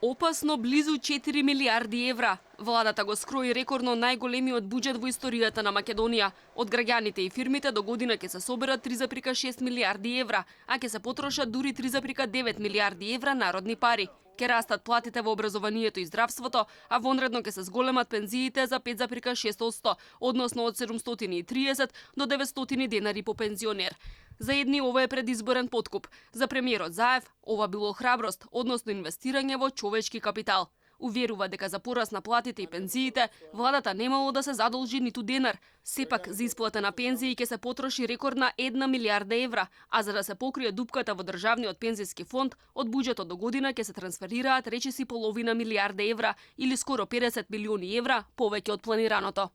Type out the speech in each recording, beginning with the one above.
Опасно близу 4 милиарди евра. Владата го скрои рекордно најголемиот буџет во историјата на Македонија. Од граѓаните и фирмите до година ќе се соберат 3,6 милиарди евра, а ќе се потрошат дури 3,9 милиарди евра народни пари. Ке растат платите во образованието и здравството, а вонредно ќе се зголемат пензиите за 5,6%, односно од 730 до 900 денари по пензионер. За едни ова е предизборен подкуп, за премиерот Заев ова било храброст, односно инвестирање во човечки капитал. Уверува дека за пораст на платите и пензиите, владата немало да се задолжи ниту денар. Сепак за исплата на пензии ќе се потроши рекордна 1 милиарда евра, а за да се покрие дупката во државниот пензиски фонд, од буџетот до година ќе се трансферираат речиси половина милиарда евра или скоро 50 милиони евра повеќе од планираното.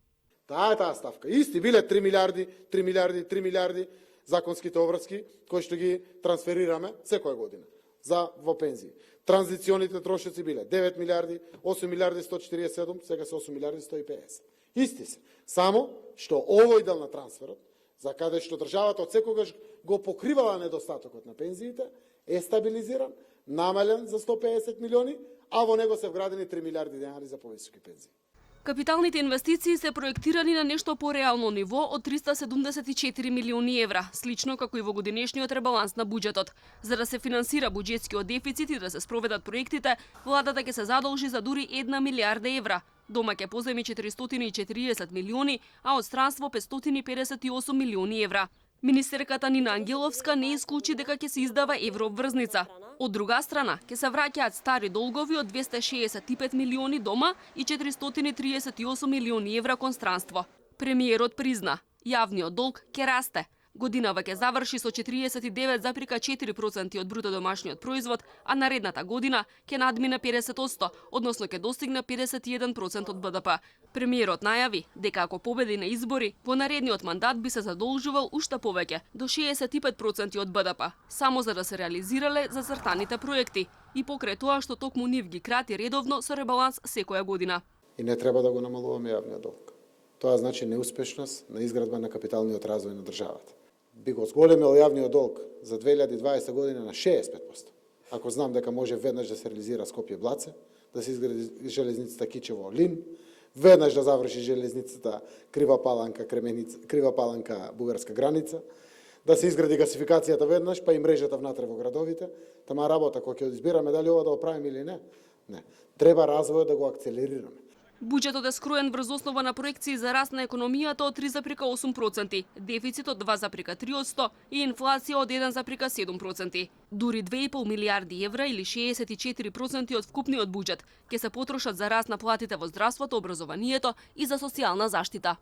Таа е таа ставка. Исти биле 3 милиарди законските обврски кои што ги трансферираме секоја година за во пензии. Транзиционите трошоци биле 9 милиарди, 8 милиарди 147, сега се 8 милиарди 150. Исти се. Само што овој дел на трансферот, за каде што државата од секогаш го покривала недостатокот на пензиите, е стабилизиран, намален за 150 милиони, а во него се вградени 3 милиарди денари за повисоки пензии. Капиталните инвестиции се проектирани на нешто пореално ниво од 374 милиони евра, слично како и во годинешниот ребаланс на буџетот. За да се финансира буџетскиот дефицит и да се спроведат проектите, владата ќе се задолжи за дури 1 милиарда евра. Дома ќе поземи 440 милиони, а од странство 558 милиони евра. Министерката Нина Ангеловска не исклучи дека ќе се издава еврообврзница. Од друга страна, ќе се враќаат стари долгови од 265 милиони дома и 438 милиони евра кон странство. Премиерот призна, јавниот долг ќе расте. Годинава ќе заврши со 49,4% од бруто домашниот производ, а наредната година ќе надмине 50%, односно ќе достигне 51% од БДП. Премиерот најави дека ако победи на избори, во наредниот мандат би се задолжувал уште повеќе, до 65% од БДП, само за да се реализирале зацртаните проекти и покрај тоа што токму нив ги крати редовно со ребаланс секоја година. И не треба да го намалуваме јавниот долг. Тоа значи неуспешност на изградба на капиталниот развој на државата. Би го зголемил јавниот долг за 2020 година на 65%. Ако знам дека може веднаш да се реализира Скопје-Блаце, да се изгради железницата Кичево-Лим, веднаш да заврши железницата Крива Паланка бугарска граница, да се изгради гасификацијата веднаш, па и мрежата внатре во градовите, тама работа која ќе избираме дали ова да го правиме или не. Не, треба развојот да го акцелерираме. Буџетот е скроен врз основа на проекции за раст на економијата од 3,8%, дефицит од 2,3% и инфлација од 1,7%. Дури 2,5 милиарди евра или 64% од вкупниот буџет ќе се потрошат за раст на платите во здравството, образованието и за социјална заштита.